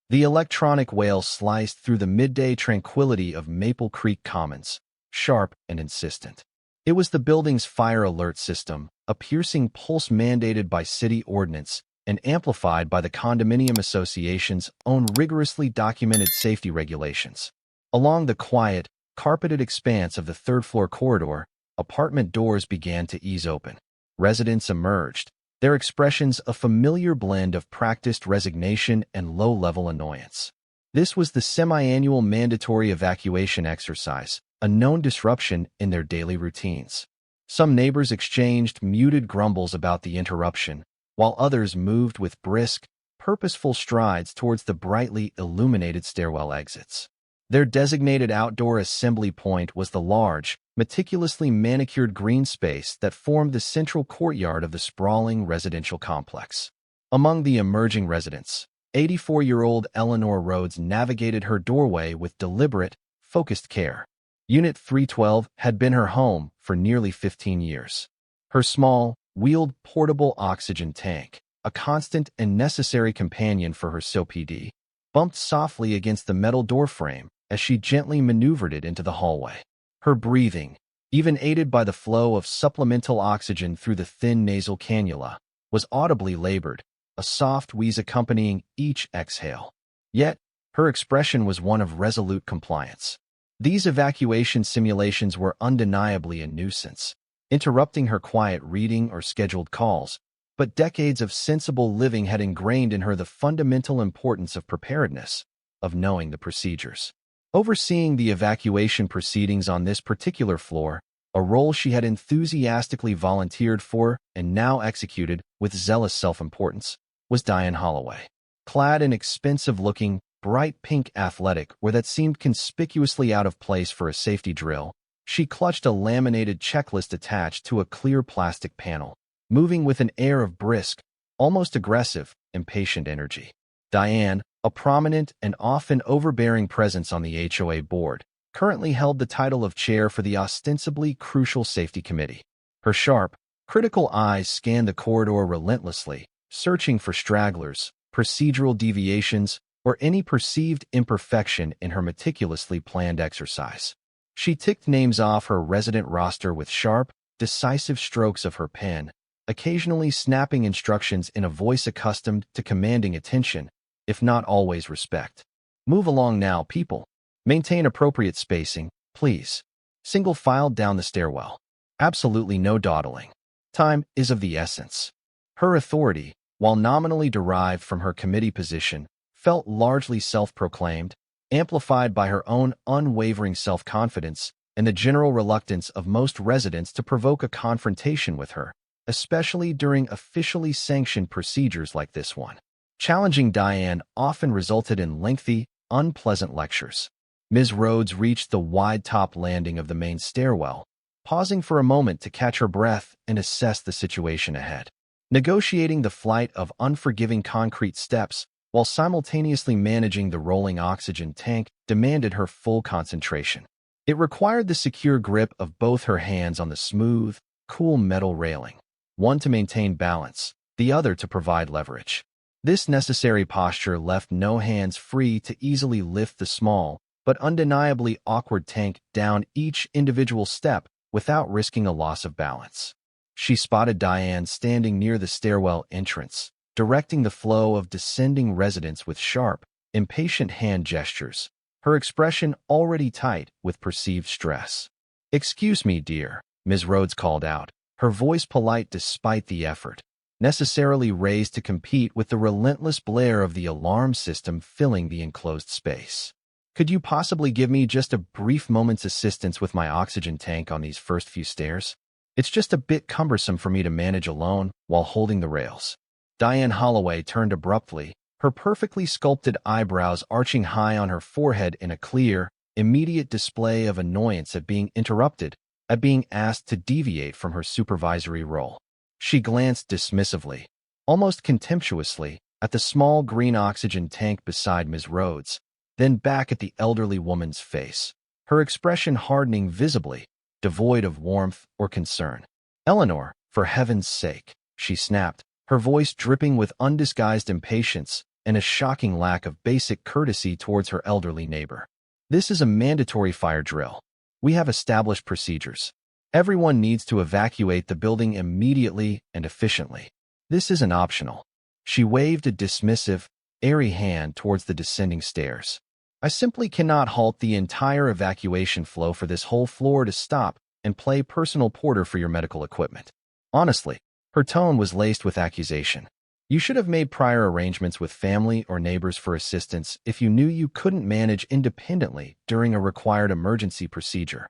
The electronic wail sliced through the midday tranquility of Maple Creek Commons, sharp and insistent. It was the building's fire alert system, a piercing pulse mandated by city ordinance and amplified by the condominium association's own rigorously documented safety regulations. Along the quiet, carpeted expanse of the third-floor corridor, apartment doors began to ease open. Residents emerged, their expressions a familiar blend of practiced resignation and low-level annoyance. This was the semi-annual mandatory evacuation exercise, a known disruption in their daily routines. Some neighbors exchanged muted grumbles about the interruption, while others moved with brisk, purposeful strides towards the brightly illuminated stairwell exits. Their designated outdoor assembly point was the large, meticulously manicured green space that formed the central courtyard of the sprawling residential complex. Among the emerging residents, 84-year-old Eleanor Rhodes navigated her doorway with deliberate, focused care. Unit 312 had been her home for nearly 15 years. Her small, wheeled portable oxygen tank, a constant and necessary companion for her COPD, bumped softly against the metal doorframe as she gently maneuvered it into the hallway. Her breathing, even aided by the flow of supplemental oxygen through the thin nasal cannula, was audibly labored, a soft wheeze accompanying each exhale. Yet, her expression was one of resolute compliance. These evacuation simulations were undeniably a nuisance, interrupting her quiet reading or scheduled calls, but decades of sensible living had ingrained in her the fundamental importance of preparedness, of knowing the procedures. Overseeing the evacuation proceedings on this particular floor, a role she had enthusiastically volunteered for and now executed with zealous self-importance, was Diane Holloway. Clad in expensive-looking, bright pink athletic wear that seemed conspicuously out of place for a safety drill, she clutched a laminated checklist attached to a clear plastic panel, moving with an air of brisk, almost aggressive, impatient energy. Diane, a prominent and often overbearing presence on the HOA board, currently held the title of chair for the ostensibly crucial safety committee. Her sharp, critical eyes scanned the corridor relentlessly, searching for stragglers, procedural deviations, or any perceived imperfection in her meticulously planned exercise. She ticked names off her resident roster with sharp, decisive strokes of her pen, occasionally snapping instructions in a voice accustomed to commanding attention, if not always respect. Move along now, people. Maintain appropriate spacing, please. Single filed down the stairwell. Absolutely no dawdling. Time is of the essence. Her authority, while nominally derived from her committee position, felt largely self-proclaimed, amplified by her own unwavering self-confidence and the general reluctance of most residents to provoke a confrontation with her, especially during officially sanctioned procedures like this one. Challenging Diane often resulted in lengthy, unpleasant lectures. Ms. Rhodes reached the wide-top landing of the main stairwell, pausing for a moment to catch her breath and assess the situation ahead. Negotiating the flight of unforgiving concrete steps while simultaneously managing the rolling oxygen tank demanded her full concentration. It required the secure grip of both her hands on the smooth, cool metal railing, one to maintain balance, the other to provide leverage. This necessary posture left no hands free to easily lift the small, but undeniably awkward tank down each individual step without risking a loss of balance. She spotted Diane standing near the stairwell entrance, directing the flow of descending residents with sharp, impatient hand gestures, her expression already tight with perceived stress. "Excuse me, dear," Ms. Rhodes called out, her voice polite despite the effort, necessarily raised to compete with the relentless blare of the alarm system filling the enclosed space. "Could you possibly give me just a brief moment's assistance with my oxygen tank on these first few stairs? It's just a bit cumbersome for me to manage alone while holding the rails." Diane Holloway turned abruptly, her perfectly sculpted eyebrows arching high on her forehead in a clear, immediate display of annoyance at being interrupted, at being asked to deviate from her supervisory role. She glanced dismissively, almost contemptuously, at the small green oxygen tank beside Ms. Rhodes, then back at the elderly woman's face, her expression hardening visibly, devoid of warmth or concern. "Eleanor, for heaven's sake," she snapped, her voice dripping with undisguised impatience and a shocking lack of basic courtesy towards her elderly neighbor. This is a mandatory fire drill. We have established procedures. Everyone needs to evacuate the building immediately and efficiently. This isn't optional. She waved a dismissive, airy hand towards the descending stairs. I simply cannot halt the entire evacuation flow for this whole floor to stop and play personal porter for your medical equipment. Honestly, her tone was laced with accusation. You should have made prior arrangements with family or neighbors for assistance if you knew you couldn't manage independently during a required emergency procedure.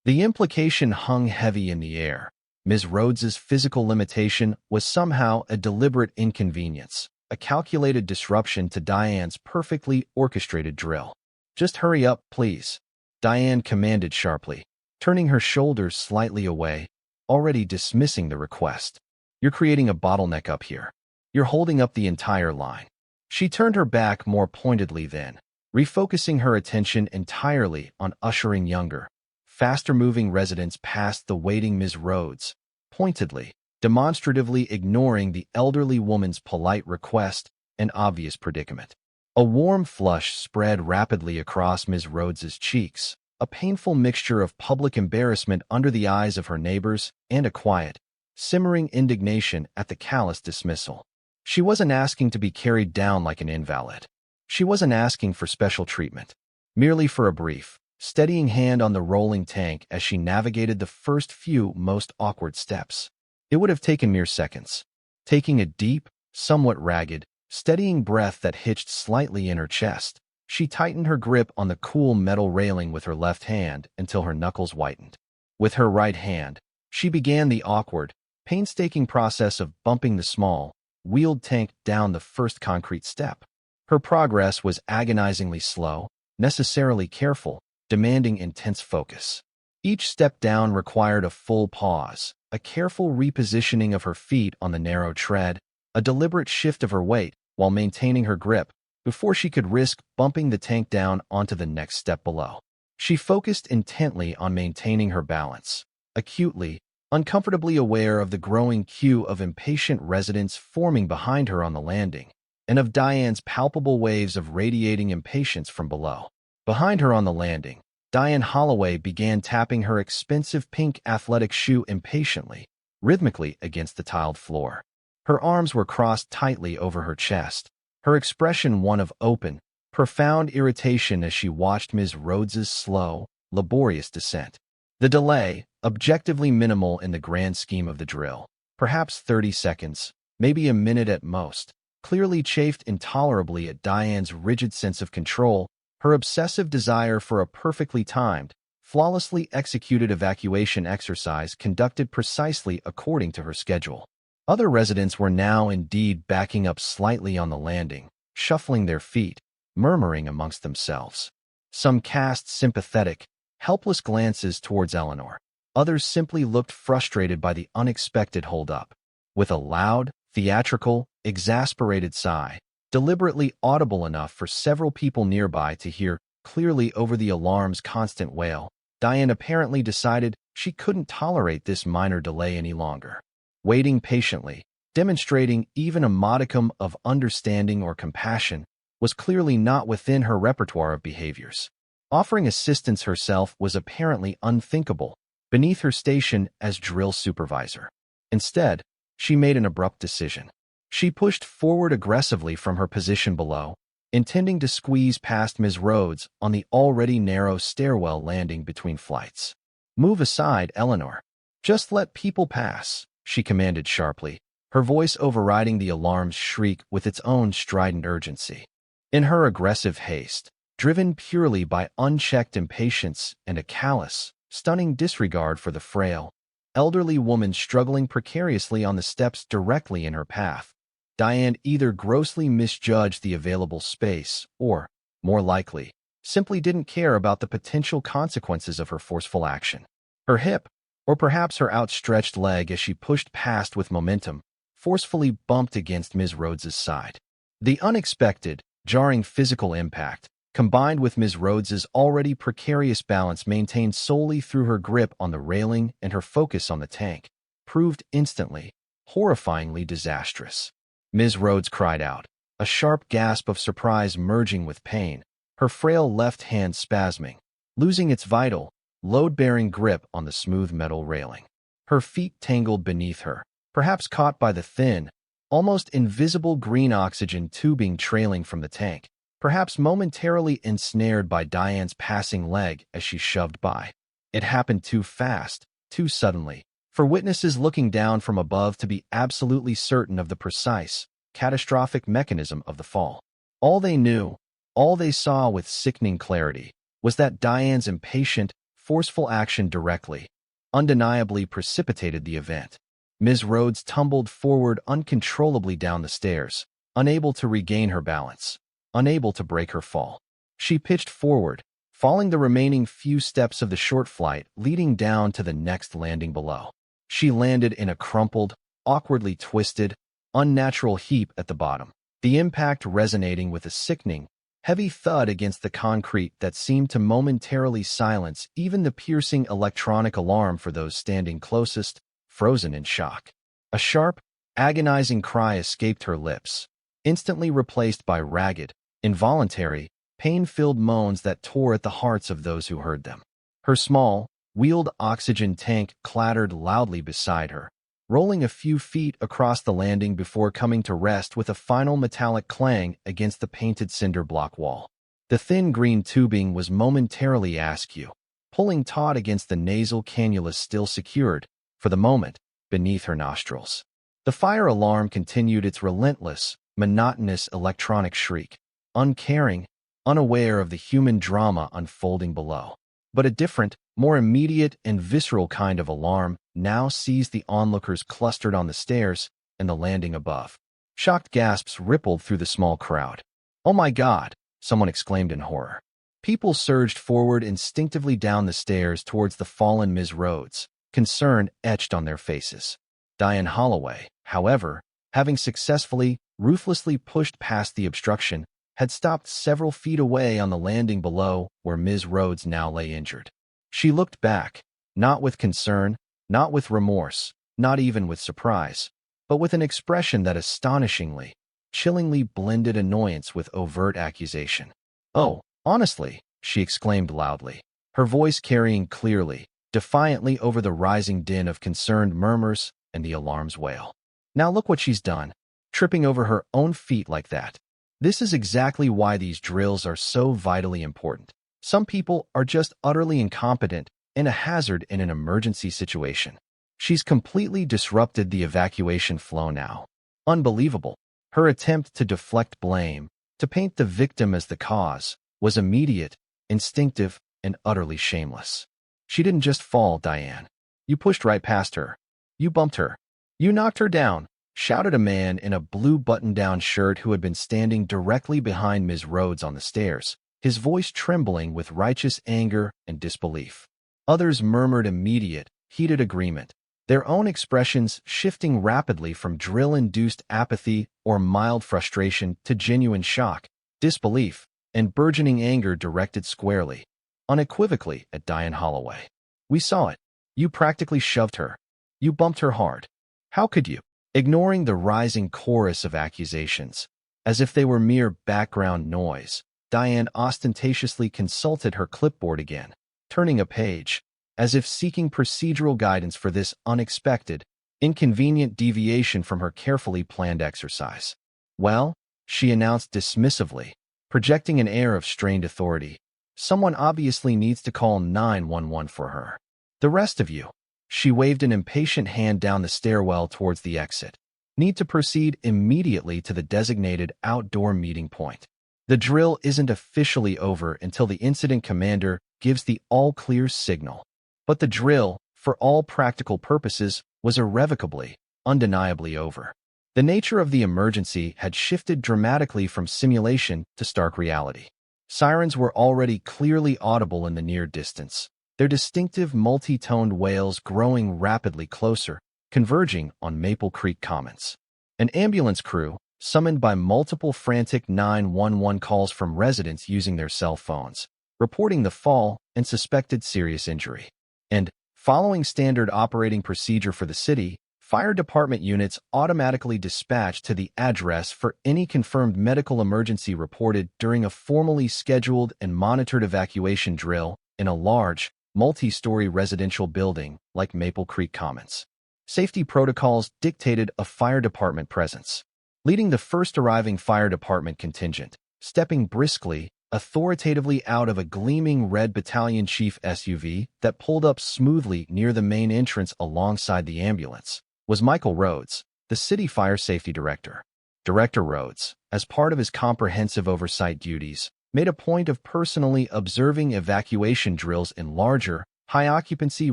The implication hung heavy in the air. Ms. Rhodes's physical limitation was somehow a deliberate inconvenience, a calculated disruption to Diane's perfectly orchestrated drill. Just hurry up, please, Diane commanded sharply, turning her shoulders slightly away, already dismissing the request. You're creating a bottleneck up here. You're holding up the entire line. She turned her back more pointedly then, refocusing her attention entirely on ushering younger, faster-moving residents past the waiting Ms. Rhodes, pointedly, demonstratively ignoring the elderly woman's polite request and obvious predicament. A warm flush spread rapidly across Ms. Rhodes's cheeks, a painful mixture of public embarrassment under the eyes of her neighbors and a quiet, simmering indignation at the callous dismissal. She wasn't asking to be carried down like an invalid. She wasn't asking for special treatment, merely for a brief, steadying hand on the rolling tank as she navigated the first few most awkward steps. It would have taken mere seconds. Taking a deep, somewhat ragged, steadying breath that hitched slightly in her chest, she tightened her grip on the cool metal railing with her left hand until her knuckles whitened. With her right hand, she began the awkward, painstaking process of bumping the small, wheeled tank down the first concrete step. Her progress was agonizingly slow, necessarily careful, demanding intense focus. Each step down required a full pause, a careful repositioning of her feet on the narrow tread, a deliberate shift of her weight while maintaining her grip before she could risk bumping the tank down onto the next step below. She focused intently on maintaining her balance, acutely, uncomfortably aware of the growing queue of impatient residents forming behind her on the landing, and of Diane's palpable waves of radiating impatience from below. Behind her on the landing, Diane Holloway began tapping her expensive pink athletic shoe impatiently, rhythmically against the tiled floor. Her arms were crossed tightly over her chest, her expression one of open, profound irritation as she watched Ms. Rhodes's slow, laborious descent. The delay, objectively minimal in the grand scheme of the drill, perhaps 30 seconds, maybe a minute at most, clearly chafed intolerably at Diane's rigid sense of control, her obsessive desire for a perfectly timed, flawlessly executed evacuation exercise conducted precisely according to her schedule. Other residents were now indeed backing up slightly on the landing, shuffling their feet, murmuring amongst themselves. Some cast sympathetic, helpless glances towards Eleanor. Others simply looked frustrated by the unexpected hold-up. With a loud, theatrical, exasperated sigh, deliberately audible enough for several people nearby to hear clearly over the alarm's constant wail, Diane apparently decided she couldn't tolerate this minor delay any longer. Waiting patiently, demonstrating even a modicum of understanding or compassion, was clearly not within her repertoire of behaviors. Offering assistance herself was apparently unthinkable, beneath her station as drill supervisor. Instead, she made an abrupt decision. She pushed forward aggressively from her position below, intending to squeeze past Ms. Rhodes on the already narrow stairwell landing between flights. "Move aside, Eleanor. Just let people pass," she commanded sharply, her voice overriding the alarm's shriek with its own strident urgency. In her aggressive haste, driven purely by unchecked impatience and a callous, stunning disregard for the frail, elderly woman struggling precariously on the steps directly in her path, Diane either grossly misjudged the available space or, more likely, simply didn't care about the potential consequences of her forceful action. Her hip, or perhaps her outstretched leg as she pushed past with momentum, forcefully bumped against Ms. Rhodes's side. The unexpected, jarring physical impact, combined with Ms. Rhodes's already precarious balance maintained solely through her grip on the railing and her focus on the tank, proved instantly, horrifyingly disastrous. Ms. Rhodes cried out, a sharp gasp of surprise merging with pain, her frail left hand spasming, losing its vital, load-bearing grip on the smooth metal railing. Her feet tangled beneath her, perhaps caught by the thin, almost invisible green oxygen tubing trailing from the tank, perhaps momentarily ensnared by Diane's passing leg as she shoved by. It happened too fast, too suddenly, for witnesses looking down from above to be absolutely certain of the precise, catastrophic mechanism of the fall. All they knew, all they saw with sickening clarity, was that Diane's impatient, forceful action directly, undeniably precipitated the event. Ms. Rhodes tumbled forward uncontrollably down the stairs, unable to regain her balance, unable to break her fall. She pitched forward, falling the remaining few steps of the short flight leading down to the next landing below. She landed in a crumpled, awkwardly twisted, unnatural heap at the bottom, the impact resonating with a sickening, heavy thud against the concrete that seemed to momentarily silence even the piercing electronic alarm for those standing closest, frozen in shock. A sharp, agonizing cry escaped her lips, instantly replaced by ragged, involuntary, pain-filled moans that tore at the hearts of those who heard them. Her small, wheeled oxygen tank clattered loudly beside her, rolling a few feet across the landing before coming to rest with a final metallic clang against the painted cinder block wall. The thin green tubing was momentarily askew, pulling taut against the nasal cannula still secured, for the moment, beneath her nostrils. The fire alarm continued its relentless, monotonous electronic shriek, uncaring, unaware of the human drama unfolding below. But a different, more immediate and visceral kind of alarm now seized the onlookers clustered on the stairs and the landing above. Shocked gasps rippled through the small crowd. "Oh my God!" someone exclaimed in horror. People surged forward instinctively down the stairs towards the fallen Ms. Rhodes, concern etched on their faces. Diane Holloway, however, having successfully, ruthlessly pushed past the obstruction, had stopped several feet away on the landing below where Ms. Rhodes now lay injured. She looked back, not with concern, not with remorse, not even with surprise, but with an expression that astonishingly, chillingly blended annoyance with overt accusation. "Oh, honestly," she exclaimed loudly, her voice carrying clearly, defiantly over the rising din of concerned murmurs and the alarm's wail. "Now look what she's done, tripping over her own feet like that. This is exactly why these drills are so vitally important. Some people are just utterly incompetent and a hazard in an emergency situation. She's completely disrupted the evacuation flow now. Unbelievable." Her attempt to deflect blame, to paint the victim as the cause, was immediate, instinctive, and utterly shameless. "She didn't just fall, Diane. You pushed right past her. You bumped her. You knocked her down," shouted a man in a blue button-down shirt who had been standing directly behind Ms. Rhodes on the stairs, his voice trembling with righteous anger and disbelief. Others murmured immediate, heated agreement, their own expressions shifting rapidly from drill-induced apathy or mild frustration to genuine shock, disbelief, and burgeoning anger directed squarely, unequivocally at Diane Holloway. "We saw it. You practically shoved her. You bumped her hard. How could you?" Ignoring the rising chorus of accusations, as if they were mere background noise, Diane ostentatiously consulted her clipboard again, turning a page, as if seeking procedural guidance for this unexpected, inconvenient deviation from her carefully planned exercise. "Well," she announced dismissively, projecting an air of strained authority, "someone obviously needs to call 911 for her. The rest of you," she waved an impatient hand down the stairwell towards the exit, "need to proceed immediately to the designated outdoor meeting point. The drill isn't officially over until the incident commander gives the all-clear signal. But the drill, for all practical purposes, was irrevocably, undeniably over. The nature of the emergency had shifted dramatically from simulation to stark reality. Sirens were already clearly audible in the near distance, their distinctive multi-toned wails growing rapidly closer, converging on Maple Creek Commons. An ambulance crew, summoned by multiple frantic 911 calls from residents using their cell phones, reporting the fall and suspected serious injury. And, following standard operating procedure for the city, Fire department units automatically dispatched to the address for any confirmed medical emergency reported during a formally scheduled and monitored evacuation drill in a large, multi-story residential building like Maple Creek Commons. Safety protocols dictated a fire department presence, leading the first arriving fire department contingent, stepping briskly, authoritatively out of a gleaming red battalion chief SUV that pulled up smoothly near the main entrance alongside the ambulance, was Michael Rhodes, the city fire safety director. Director Rhodes, as part of his comprehensive oversight duties, made a point of personally observing evacuation drills in larger, high-occupancy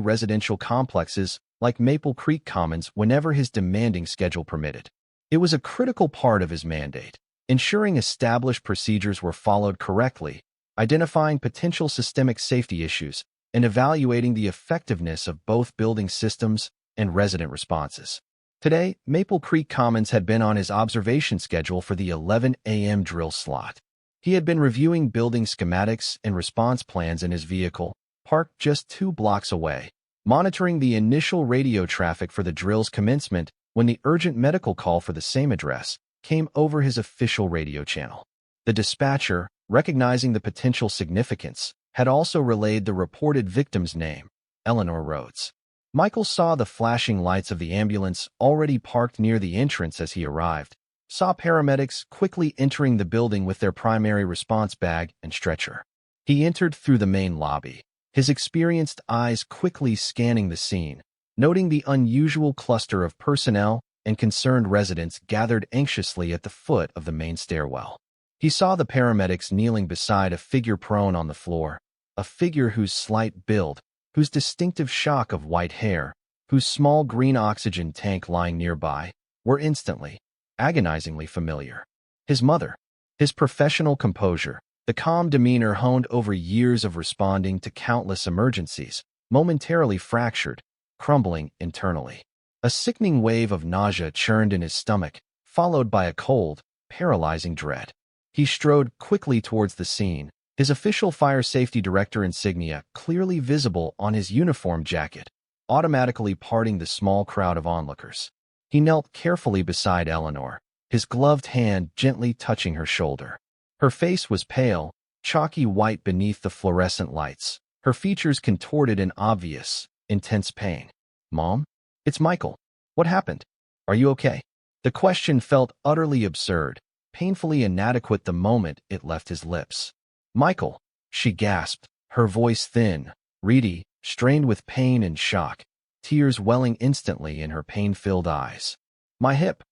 residential complexes like Maple Creek Commons whenever his demanding schedule permitted. It was a critical part of his mandate, ensuring established procedures were followed correctly, identifying potential systemic safety issues, and evaluating the effectiveness of both building systems and resident responses. Today, Maple Creek Commons had been on his observation schedule for the 11 a.m. drill slot. He had been reviewing building schematics and response plans in his vehicle, parked just 2 blocks away, monitoring the initial radio traffic for the drill's commencement when the urgent medical call for the same address came over his official radio channel. The dispatcher, recognizing the potential significance, had also relayed the reported victim's name, Eleanor Rhodes. Michael saw the flashing lights of the ambulance already parked near the entrance as he arrived, saw paramedics quickly entering the building with their primary response bag and stretcher. He entered through the main lobby, his experienced eyes quickly scanning the scene, noting the unusual cluster of personnel and concerned residents gathered anxiously at the foot of the main stairwell. He saw the paramedics kneeling beside a figure prone on the floor, a figure whose slight build, whose distinctive shock of white hair, whose small green oxygen tank lying nearby, were instantly, agonizingly familiar. His mother, his professional composure, the calm demeanor honed over years of responding to countless emergencies, momentarily fractured, crumbling internally. A sickening wave of nausea churned in his stomach, followed by a cold, paralyzing dread. He strode quickly towards the scene, his official fire safety director insignia clearly visible on his uniform jacket, automatically parting the small crowd of onlookers. He knelt carefully beside Eleanor, his gloved hand gently touching her shoulder. Her face was pale, chalky white beneath the fluorescent lights, her features contorted in obvious, intense pain. "Mom? It's Michael. What happened? Are you okay?" The question felt utterly absurd, painfully inadequate the moment it left his lips. "Michael," she gasped, her voice thin, reedy, strained with pain and shock, tears welling instantly in her pain-filled eyes. "My hip.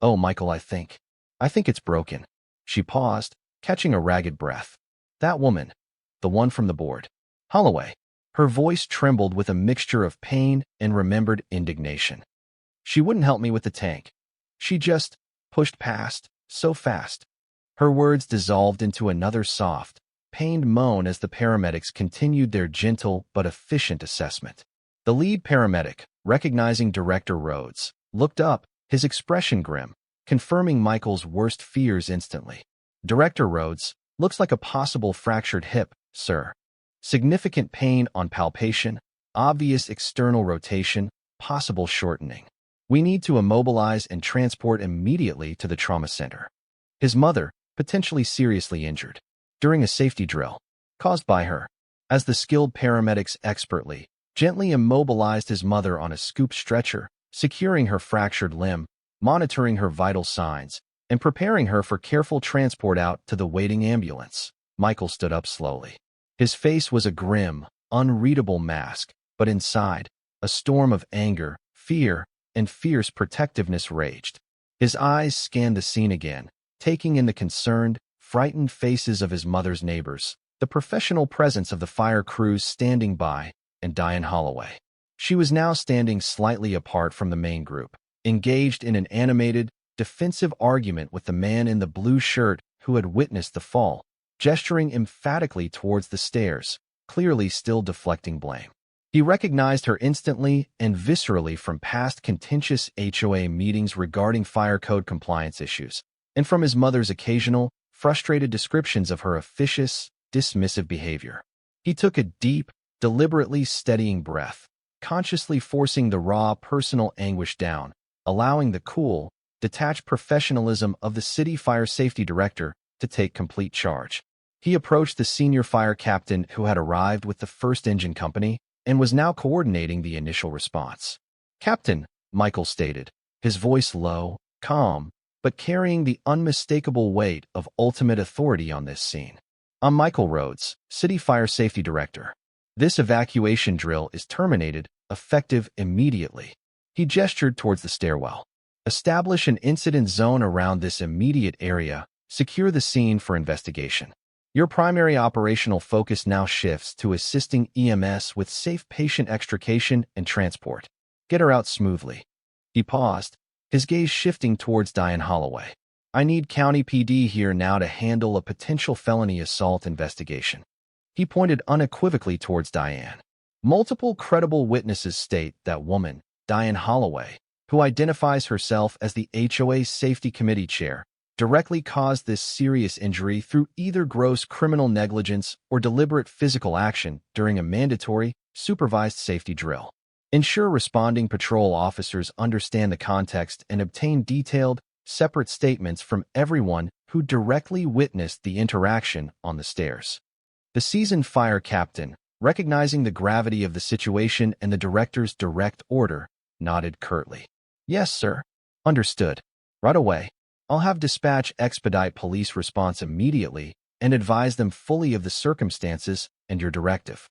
Oh, Michael, I think it's broken." She paused, catching a ragged breath. "That woman, the one from the board. Holloway." Her voice trembled with a mixture of pain and remembered indignation. "She wouldn't help me with the tank. She just pushed past, so fast." Her words dissolved into another soft, pained moan as the paramedics continued their gentle but efficient assessment. The lead paramedic, recognizing Director Rhodes, looked up, his expression grim, confirming Michael's worst fears instantly. "Director Rhodes, looks like a possible fractured hip, sir. Significant pain on palpation, obvious external rotation, possible shortening. We need to immobilize and transport immediately to the trauma center." His mother, potentially seriously injured, during a safety drill, caused by her, as the skilled paramedics expertly, gently immobilized his mother on a scoop stretcher, securing her fractured limb, monitoring her vital signs, and preparing her for careful transport out to the waiting ambulance. Michael stood up slowly. His face was a grim, unreadable mask, but inside, a storm of anger, fear, and fierce protectiveness raged. His eyes scanned the scene again, taking in the concerned, frightened faces of his mother's neighbors, the professional presence of the fire crews standing by, and Diane Holloway. She was now standing slightly apart from the main group, engaged in an animated, defensive argument with the man in the blue shirt who had witnessed the fall, gesturing emphatically towards the stairs, clearly still deflecting blame. He recognized her instantly and viscerally from past contentious HOA meetings regarding fire code compliance issues, and from his mother's occasional, frustrated descriptions of her officious, dismissive behavior. He took a deep, deliberately steadying breath, consciously forcing the raw personal anguish down, allowing the cool, detached professionalism of the city fire safety director to take complete charge. He approached the senior fire captain who had arrived with the first engine company and was now coordinating the initial response. "Captain," Michael stated, his voice low, calm, but carrying the unmistakable weight of ultimate authority on this scene. "I'm Michael Rhodes, City Fire Safety Director. This evacuation drill is terminated, effective immediately." He gestured towards the stairwell. "Establish an incident zone around this immediate area. Secure the scene for investigation. Your primary operational focus now shifts to assisting EMS with safe patient extrication and transport. Get her out smoothly." He paused, his gaze shifting towards Diane Holloway. "I need County PD here now to handle a potential felony assault investigation." He pointed unequivocally towards Diane. Multiple credible witnesses state that woman, Diane Holloway, who identifies herself as the HOA Safety Committee Chair, directly caused this serious injury through either gross criminal negligence or deliberate physical action during a mandatory, supervised safety drill. Ensure responding patrol officers understand the context and obtain detailed, separate statements from everyone who directly witnessed the interaction on the stairs. The seasoned fire captain, recognizing the gravity of the situation and the director's direct order, nodded curtly. "Yes, sir. Understood. Right away. I'll have dispatch expedite police response immediately and advise them fully of the circumstances and your directive."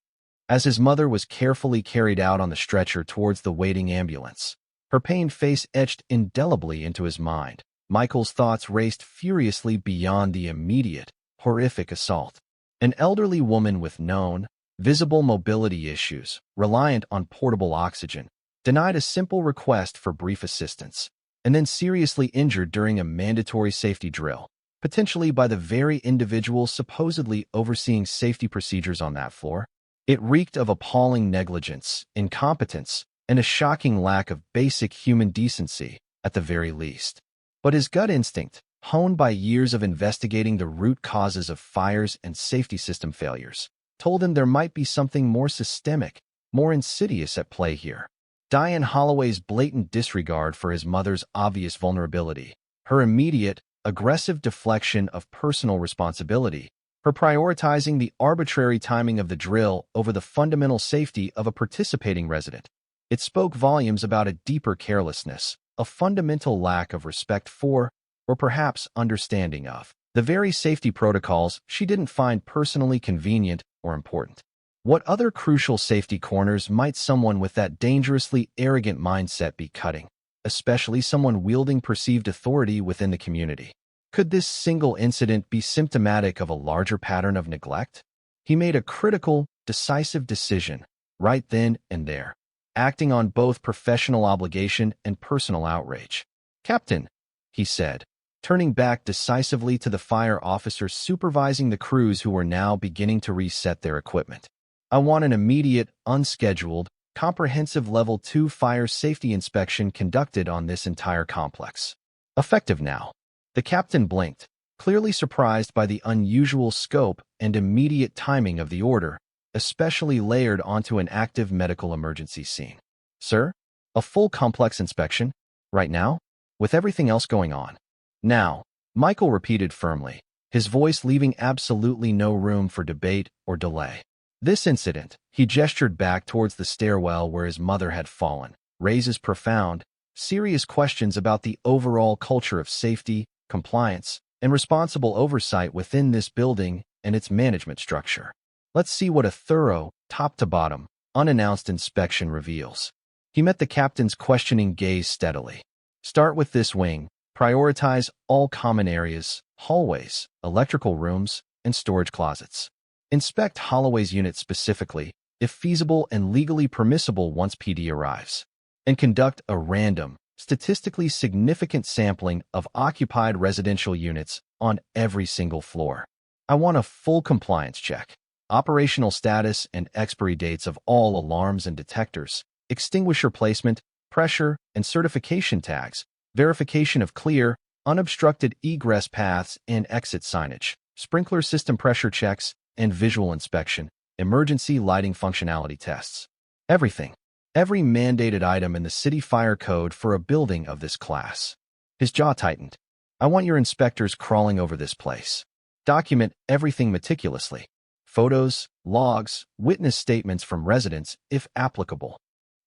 As his mother was carefully carried out on the stretcher towards the waiting ambulance, her pained face etched indelibly into his mind, Michael's thoughts raced furiously beyond the immediate, horrific assault. An elderly woman with known, visible mobility issues, reliant on portable oxygen, denied a simple request for brief assistance, and then seriously injured during a mandatory safety drill, potentially by the very individual supposedly overseeing safety procedures on that floor. It reeked of appalling negligence, incompetence, and a shocking lack of basic human decency, at the very least. But his gut instinct, honed by years of investigating the root causes of fires and safety system failures, told him there might be something more systemic, more insidious at play here. Diane Holloway's blatant disregard for his mother's obvious vulnerability, her immediate, aggressive deflection of personal responsibility, her prioritizing the arbitrary timing of the drill over the fundamental safety of a participating resident. It spoke volumes about a deeper carelessness, a fundamental lack of respect for, or perhaps understanding of, the very safety protocols she didn't find personally convenient or important. What other crucial safety corners might someone with that dangerously arrogant mindset be cutting, especially someone wielding perceived authority within the community? Could this single incident be symptomatic of a larger pattern of neglect? He made a critical, decisive decision, right then and there, acting on both professional obligation and personal outrage. "Captain," he said, turning back decisively to the fire officers supervising the crews who were now beginning to reset their equipment. "I want an immediate, unscheduled, comprehensive Level 2 fire safety inspection conducted on this entire complex. Effective now." The captain blinked, clearly surprised by the unusual scope and immediate timing of the order, especially layered onto an active medical emergency scene. "Sir? A full complex inspection? Right now? With everything else going on?" "Now," Michael repeated firmly, his voice leaving absolutely no room for debate or delay. "This incident," he gestured back towards the stairwell where his mother had fallen, "raises profound, serious questions about the overall culture of safety, compliance, and responsible oversight within this building and its management structure. Let's see what a thorough, top-to-bottom, unannounced inspection reveals." He met the captain's questioning gaze steadily. "Start with this wing. Prioritize all common areas, hallways, electrical rooms, and storage closets. Inspect Holloway's unit specifically, if feasible and legally permissible once PD arrives. And conduct a random, statistically significant sampling of occupied residential units on every single floor. I want a full compliance check. Operational status and expiry dates of all alarms and detectors, extinguisher placement, pressure, and certification tags, verification of clear, unobstructed egress paths and exit signage, sprinkler system pressure checks, and visual inspection, emergency lighting functionality tests. Everything. every mandated item in the city fire code for a building of this class. His jaw tightened. I want your inspectors crawling over this place. Document everything meticulously. Photos, logs, witness statements from residents, if applicable.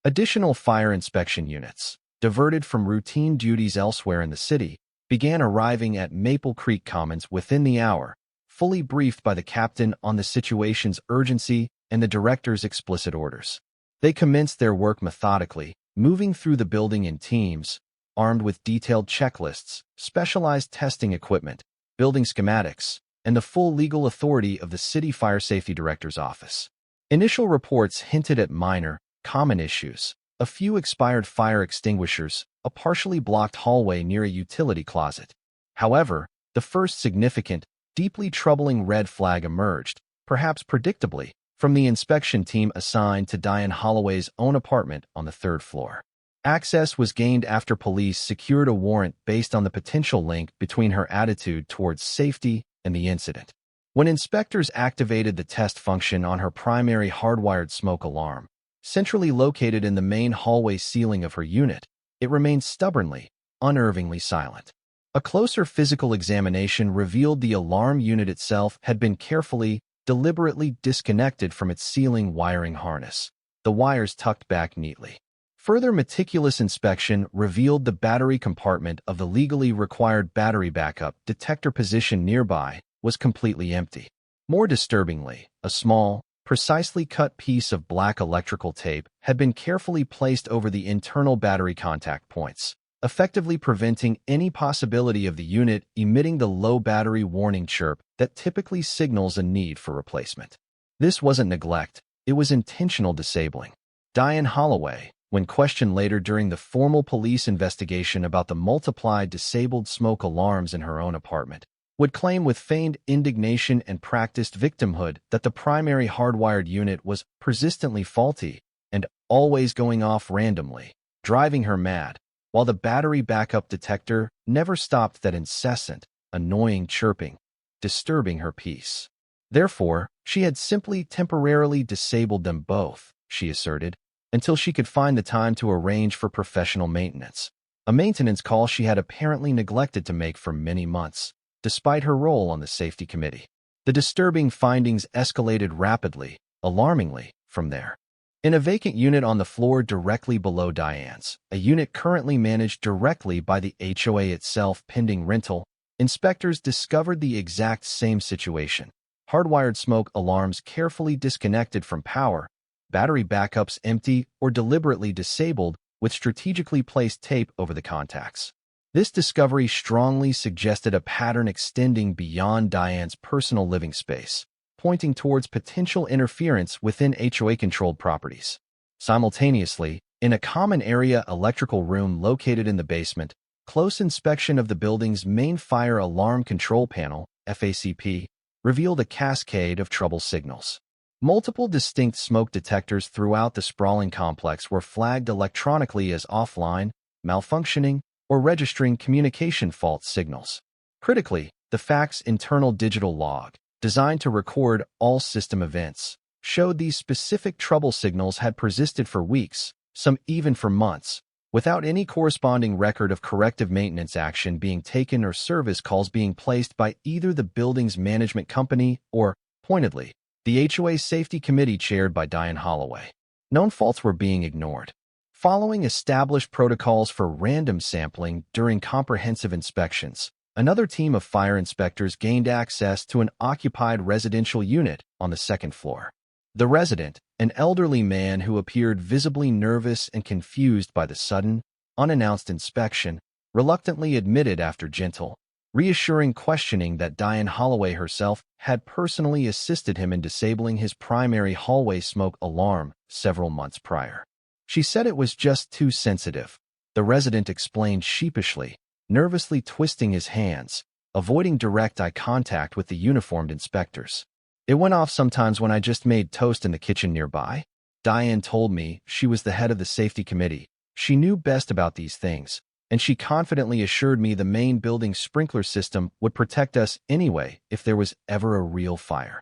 Additional fire inspection units, diverted from routine duties elsewhere in the city, began arriving at Maple Creek Commons within the hour, fully briefed by the captain on the situation's urgency and the director's explicit orders. They commenced their work methodically, moving through the building in teams, armed with detailed checklists, specialized testing equipment, building schematics, and the full legal authority of the City Fire Safety Director's office. Initial reports hinted at minor, common issues: a few expired fire extinguishers, a partially blocked hallway near a utility closet. However, the first significant, deeply troubling red flag emerged, perhaps predictably, from the inspection team assigned to Diane Holloway's own apartment on the third floor. Access was gained after police secured a warrant based on the potential link between her attitude towards safety and the incident. When inspectors activated the test function on her primary hardwired smoke alarm, centrally located in the main hallway ceiling of her unit, it remained stubbornly, unnervingly silent. A closer physical examination revealed the alarm unit itself had been carefully, deliberately disconnected from its ceiling wiring harness, the wires tucked back neatly. Further meticulous inspection revealed the battery compartment of the legally required battery backup detector position nearby was completely empty. More disturbingly, a small, precisely cut piece of black electrical tape had been carefully placed over the internal battery contact points, effectively preventing any possibility of the unit emitting the low battery warning chirp that typically signals a need for replacement. This wasn't neglect, it was intentional disabling. Diane Holloway, when questioned later during the formal police investigation about the multiplied disabled smoke alarms in her own apartment, would claim with feigned indignation and practiced victimhood that the primary hardwired unit was persistently faulty and always going off randomly, driving her mad, while the battery backup detector never stopped that incessant, annoying chirping, disturbing her peace. Therefore, she had simply temporarily disabled them both, she asserted, until she could find the time to arrange for professional maintenance, a maintenance call she had apparently neglected to make for many months, despite her role on the safety committee. The disturbing findings escalated rapidly, alarmingly, from there. In a vacant unit on the floor directly below Diane's, a unit currently managed directly by the HOA itself pending rental, inspectors discovered the exact same situation. Hardwired smoke alarms carefully disconnected from power, battery backups empty or deliberately disabled with strategically placed tape over the contacts. This discovery strongly suggested a pattern extending beyond Diane's personal living space, pointing towards potential interference within HOA-controlled properties. Simultaneously, in a common area electrical room located in the basement, close inspection of the building's main fire alarm control panel, FACP, revealed a cascade of trouble signals. Multiple distinct smoke detectors throughout the sprawling complex were flagged electronically as offline, malfunctioning, or registering communication fault signals. Critically, the FAC's internal digital log, designed to record all system events, showed these specific trouble signals had persisted for weeks, some even for months, without any corresponding record of corrective maintenance action being taken or service calls being placed by either the building's management company or, pointedly, the HOA Safety Committee chaired by Diane Holloway. Known faults were being ignored. Following established protocols for random sampling during comprehensive inspections, another team of fire inspectors gained access to an occupied residential unit on the second floor. The resident, an elderly man who appeared visibly nervous and confused by the sudden, unannounced inspection, reluctantly admitted after gentle, reassuring questioning that Diane Holloway herself had personally assisted him in disabling his primary hallway smoke alarm several months prior. She said it was just too sensitive, the resident explained sheepishly, nervously twisting his hands, avoiding direct eye contact with the uniformed inspectors. It went off sometimes when I just made toast in the kitchen nearby. Diane told me she was the head of the safety committee. She knew best about these things, and she confidently assured me the main building's sprinkler system would protect us anyway if there was ever a real fire.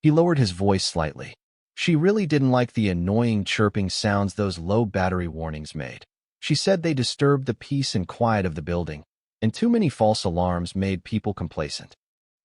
He lowered his voice slightly. She really didn't like the annoying chirping sounds those low battery warnings made. She said they disturbed the peace and quiet of the building, and too many false alarms made people complacent.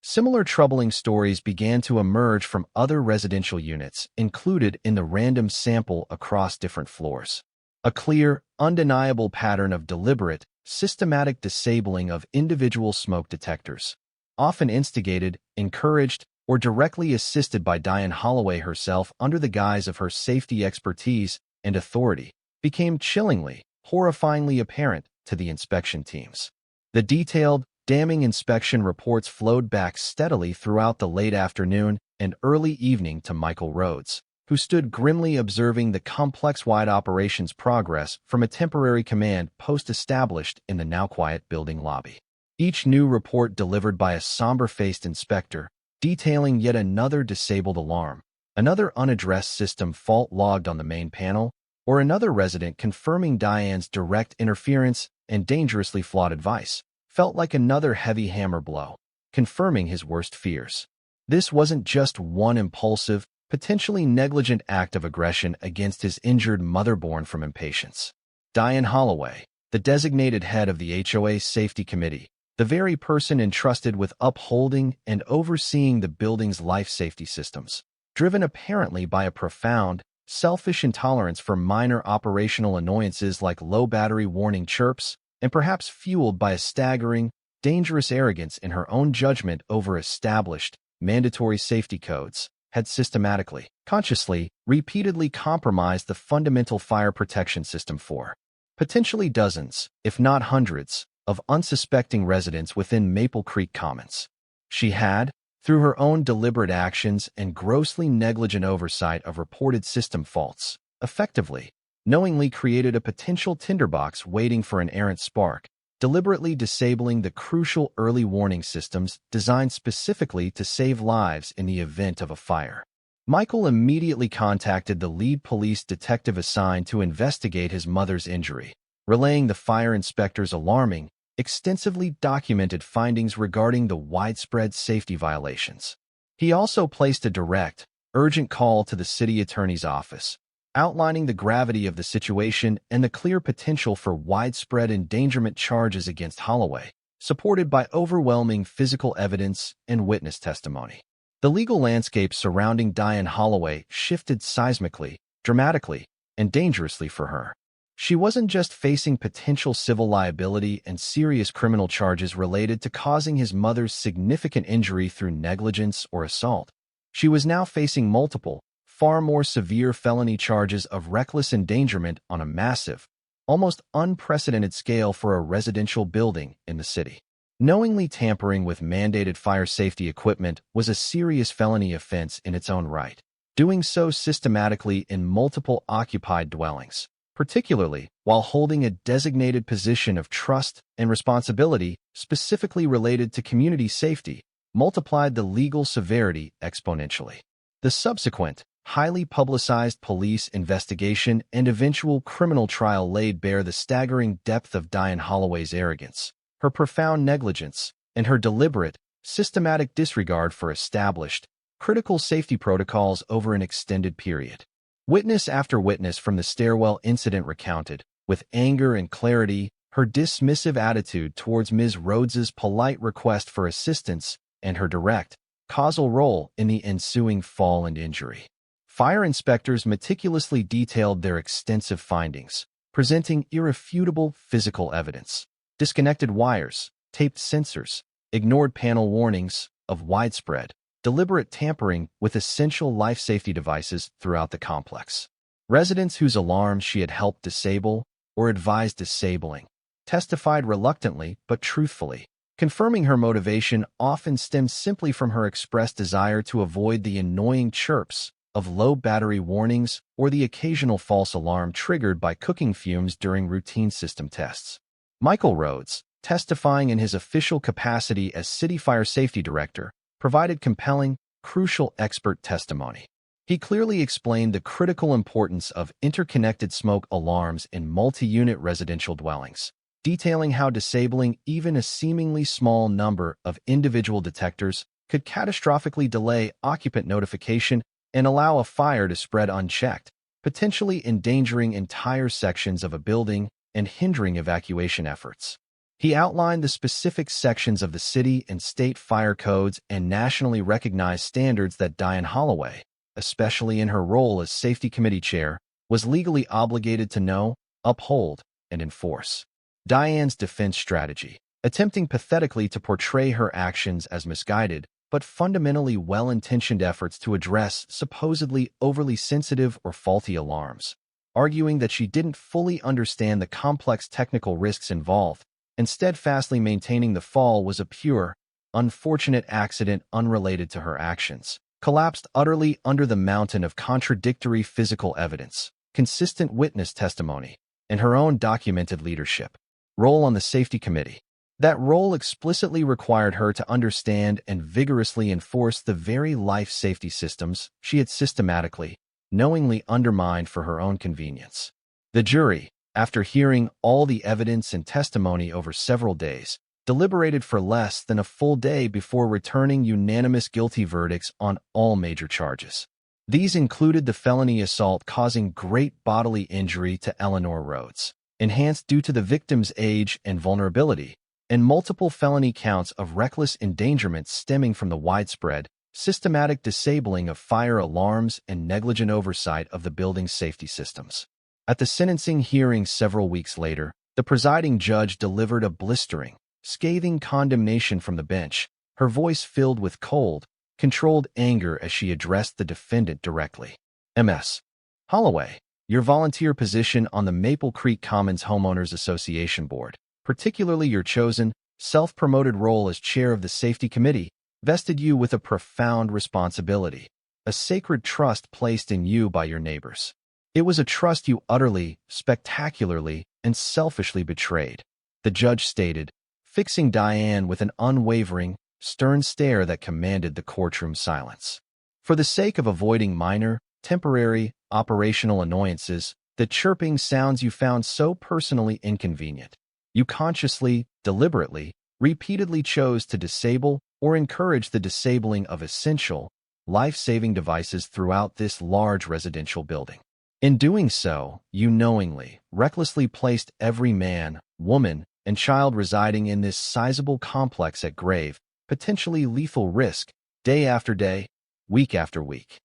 Similar troubling stories began to emerge from other residential units included in the random sample across different floors. A clear, undeniable pattern of deliberate, systematic disabling of individual smoke detectors, often instigated, encouraged, or directly assisted by Diane Holloway herself under the guise of her safety expertise and authority, became chillingly, horrifyingly apparent to the inspection teams. The detailed, damning inspection reports flowed back steadily throughout the late afternoon and early evening to Michael Rhodes, who stood grimly observing the complex-wide operations progress from a temporary command post established in the now-quiet building lobby. Each new report delivered by a somber-faced inspector, detailing yet another disabled alarm, another unaddressed system fault logged on the main panel, or another resident confirming Diane's direct interference and dangerously flawed advice, felt like another heavy hammer blow, confirming his worst fears. This wasn't just one impulsive, potentially negligent act of aggression against his injured mother born from impatience. Diane Holloway, the designated head of the HOA Safety Committee, the very person entrusted with upholding and overseeing the building's life safety systems, driven apparently by a profound, selfish intolerance for minor operational annoyances like low battery warning chirps, and perhaps fueled by a staggering, dangerous arrogance in her own judgment over established, mandatory safety codes, had systematically, consciously, repeatedly compromised the fundamental fire protection system for potentially dozens, if not hundreds, of unsuspecting residents within Maple Creek Commons. She had, through her own deliberate actions and grossly negligent oversight of reported system faults, effectively, knowingly created a potential tinderbox waiting for an errant spark, deliberately disabling the crucial early warning systems designed specifically to save lives in the event of a fire. Michael immediately contacted the lead police detective assigned to investigate his mother's injury, relaying the fire inspector's alarming, extensively documented findings regarding the widespread safety violations. He also placed a direct, urgent call to the city attorney's office, outlining the gravity of the situation and the clear potential for widespread endangerment charges against Holloway, supported by overwhelming physical evidence and witness testimony. The legal landscape surrounding Diane Holloway shifted seismically, dramatically, and dangerously for her. She wasn't just facing potential civil liability and serious criminal charges related to causing his mother's significant injury through negligence or assault. She was now facing multiple, far more severe felony charges of reckless endangerment on a massive, almost unprecedented scale for a residential building in the city. Knowingly tampering with mandated fire safety equipment was a serious felony offense in its own right. Doing so systematically in multiple occupied dwellings, particularly while holding a designated position of trust and responsibility specifically related to community safety, multiplied the legal severity exponentially. The subsequent, highly publicized police investigation and eventual criminal trial laid bare the staggering depth of Diane Holloway's arrogance, her profound negligence, and her deliberate, systematic disregard for established, critical safety protocols over an extended period. Witness after witness from the stairwell incident recounted, with anger and clarity, her dismissive attitude towards Ms. Rhodes's polite request for assistance and her direct, causal role in the ensuing fall and injury. Fire inspectors meticulously detailed their extensive findings, presenting irrefutable physical evidence. Disconnected wires, taped sensors, ignored panel warnings of widespread, deliberate tampering with essential life safety devices throughout the complex. Residents whose alarms she had helped disable or advised disabling testified reluctantly but truthfully, confirming her motivation often stemmed simply from her expressed desire to avoid the annoying chirps of low battery warnings or the occasional false alarm triggered by cooking fumes during routine system tests. Michael Rhodes, testifying in his official capacity as City Fire Safety Director, provided compelling, crucial expert testimony. He clearly explained the critical importance of interconnected smoke alarms in multi-unit residential dwellings, detailing how disabling even a seemingly small number of individual detectors could catastrophically delay occupant notification and allow a fire to spread unchecked, potentially endangering entire sections of a building and hindering evacuation efforts. He outlined the specific sections of the city and state fire codes and nationally recognized standards that Diane Holloway, especially in her role as Safety Committee Chair, was legally obligated to know, uphold, and enforce. Diane's defense strategy, attempting pathetically to portray her actions as misguided, but fundamentally well-intentioned efforts to address supposedly overly sensitive or faulty alarms, arguing that she didn't fully understand the complex technical risks involved, and steadfastly maintaining the fall was a pure, unfortunate accident unrelated to her actions, collapsed utterly under the mountain of contradictory physical evidence, consistent witness testimony, and her own documented leadership role on the safety committee. That role explicitly required her to understand and vigorously enforce the very life safety systems she had systematically, knowingly undermined for her own convenience. The jury, after hearing all the evidence and testimony over several days, deliberated for less than a full day before returning unanimous guilty verdicts on all major charges. These included the felony assault causing great bodily injury to Eleanor Rhodes, enhanced due to the victim's age and vulnerability, and multiple felony counts of reckless endangerment stemming from the widespread, systematic disabling of fire alarms and negligent oversight of the building's safety systems. At the sentencing hearing several weeks later, the presiding judge delivered a blistering, scathing condemnation from the bench, her voice filled with cold, controlled anger as she addressed the defendant directly. Ms. Holloway, your volunteer position on the Maple Creek Commons Homeowners Association Board, particularly your chosen, self-promoted role as chair of the safety committee, vested you with a profound responsibility, a sacred trust placed in you by your neighbors. It was a trust you utterly, spectacularly, and selfishly betrayed, the judge stated, fixing Diane with an unwavering, stern stare that commanded the courtroom silence. For the sake of avoiding minor, temporary, operational annoyances, the chirping sounds you found so personally inconvenient, you consciously, deliberately, repeatedly chose to disable or encourage the disabling of essential, life-saving devices throughout this large residential building. In doing so, you knowingly, recklessly placed every man, woman, and child residing in this sizable complex at grave, potentially lethal risk, day after day, week after week.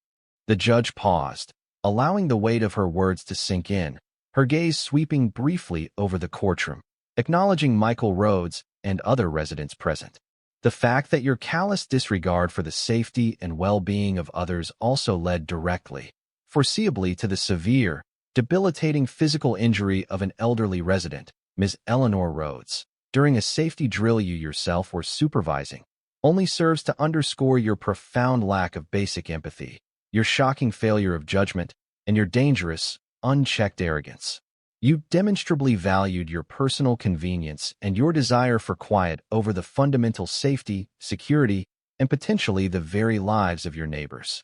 The judge paused, allowing the weight of her words to sink in, her gaze sweeping briefly over the courtroom, acknowledging Michael Rhodes and other residents present. The fact that your callous disregard for the safety and well-being of others also led directly, foreseeably to the severe, debilitating physical injury of an elderly resident, Ms. Eleanor Rhodes, during a safety drill you yourself were supervising, only serves to underscore your profound lack of basic empathy, your shocking failure of judgment, and your dangerous, unchecked arrogance. You demonstrably valued your personal convenience and your desire for quiet over the fundamental safety, security, and potentially the very lives of your neighbors.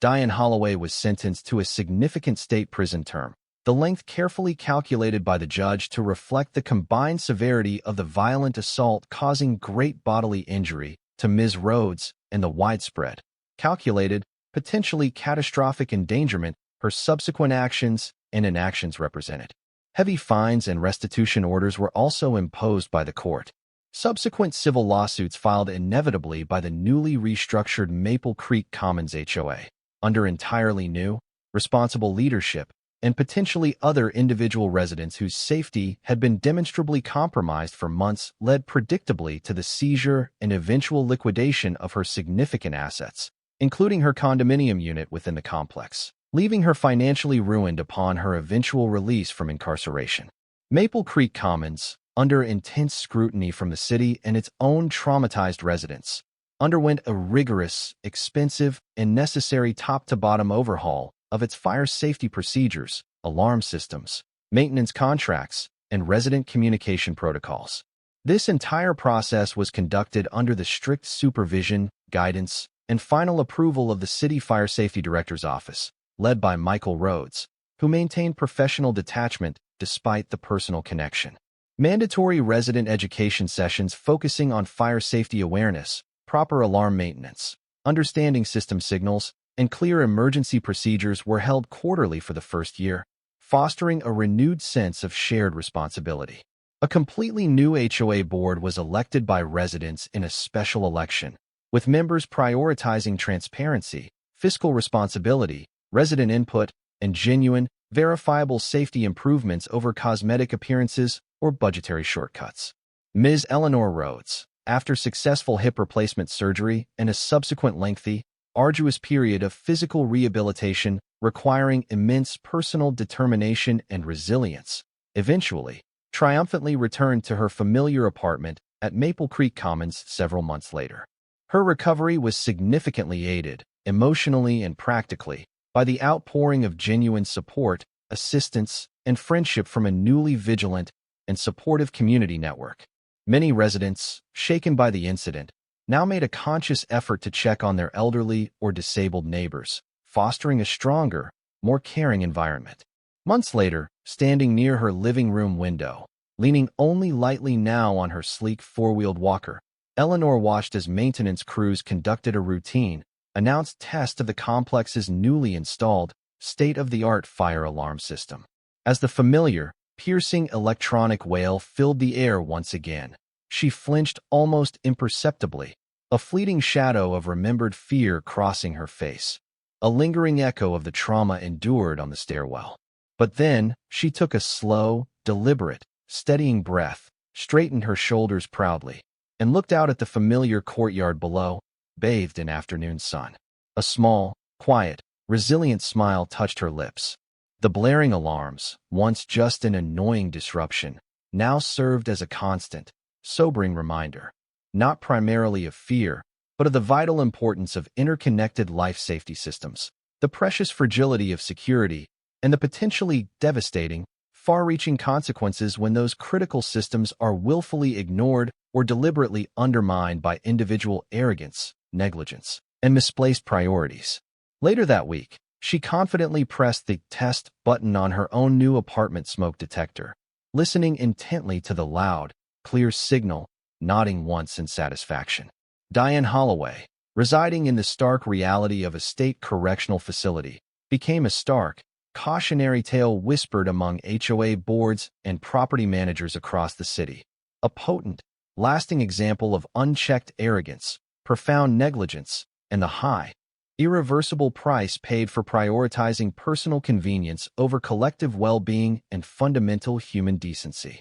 Diane Holloway was sentenced to a significant state prison term, the length carefully calculated by the judge to reflect the combined severity of the violent assault causing great bodily injury to Ms. Rhodes and the widespread, calculated, potentially catastrophic endangerment her subsequent actions and inactions represented. Heavy fines and restitution orders were also imposed by the court. Subsequent civil lawsuits filed inevitably by the newly restructured Maple Creek Commons HOA, under entirely new, responsible leadership, and potentially other individual residents whose safety had been demonstrably compromised for months, led predictably to the seizure and eventual liquidation of her significant assets, including her condominium unit within the complex, leaving her financially ruined upon her eventual release from incarceration. Maple Creek Commons, under intense scrutiny from the city and its own traumatized residents, underwent a rigorous, expensive, and necessary top-to-bottom overhaul of its fire safety procedures, alarm systems, maintenance contracts, and resident communication protocols. This entire process was conducted under the strict supervision, guidance, and final approval of the City Fire Safety Director's Office, led by Michael Rhodes, who maintained professional detachment despite the personal connection. Mandatory resident education sessions focusing on fire safety awareness, proper alarm maintenance, understanding system signals, and clear emergency procedures were held quarterly for the first year, fostering a renewed sense of shared responsibility. A completely new HOA board was elected by residents in a special election, with members prioritizing transparency, fiscal responsibility, resident input, and genuine, verifiable safety improvements over cosmetic appearances or budgetary shortcuts. Ms. Eleanor Rhodes, after successful hip replacement surgery and a subsequent lengthy, arduous period of physical rehabilitation requiring immense personal determination and resilience, eventually, triumphantly returned to her familiar apartment at Maple Creek Commons several months later. Her recovery was significantly aided, emotionally and practically, by the outpouring of genuine support, assistance, and friendship from a newly vigilant and supportive community network. Many residents, shaken by the incident, now made a conscious effort to check on their elderly or disabled neighbors, fostering a stronger, more caring environment. Months later, standing near her living room window, leaning only lightly now on her sleek four-wheeled walker, Eleanor watched as maintenance crews conducted a routine, announced test of the complex's newly installed, state-of-the-art fire alarm system. As the familiar, piercing electronic wail filled the air once again, she flinched almost imperceptibly, a fleeting shadow of remembered fear crossing her face, a lingering echo of the trauma endured on the stairwell. But then, she took a slow, deliberate, steadying breath, straightened her shoulders proudly, and looked out at the familiar courtyard below, bathed in afternoon sun. A small, quiet, resilient smile touched her lips. The blaring alarms, once just an annoying disruption, now served as a constant, sobering reminder, not primarily of fear, but of the vital importance of interconnected life safety systems, the precious fragility of security, and the potentially devastating, far-reaching consequences when those critical systems are willfully ignored or deliberately undermined by individual arrogance, negligence, and misplaced priorities. Later that week, she confidently pressed the test button on her own new apartment smoke detector, listening intently to the loud, clear signal, nodding once in satisfaction. Diane Holloway, residing in the stark reality of a state correctional facility, became a stark, cautionary tale whispered among HOA boards and property managers across the city. A potent, lasting example of unchecked arrogance, profound negligence, and the high, irreversible price paid for prioritizing personal convenience over collective well-being and fundamental human decency.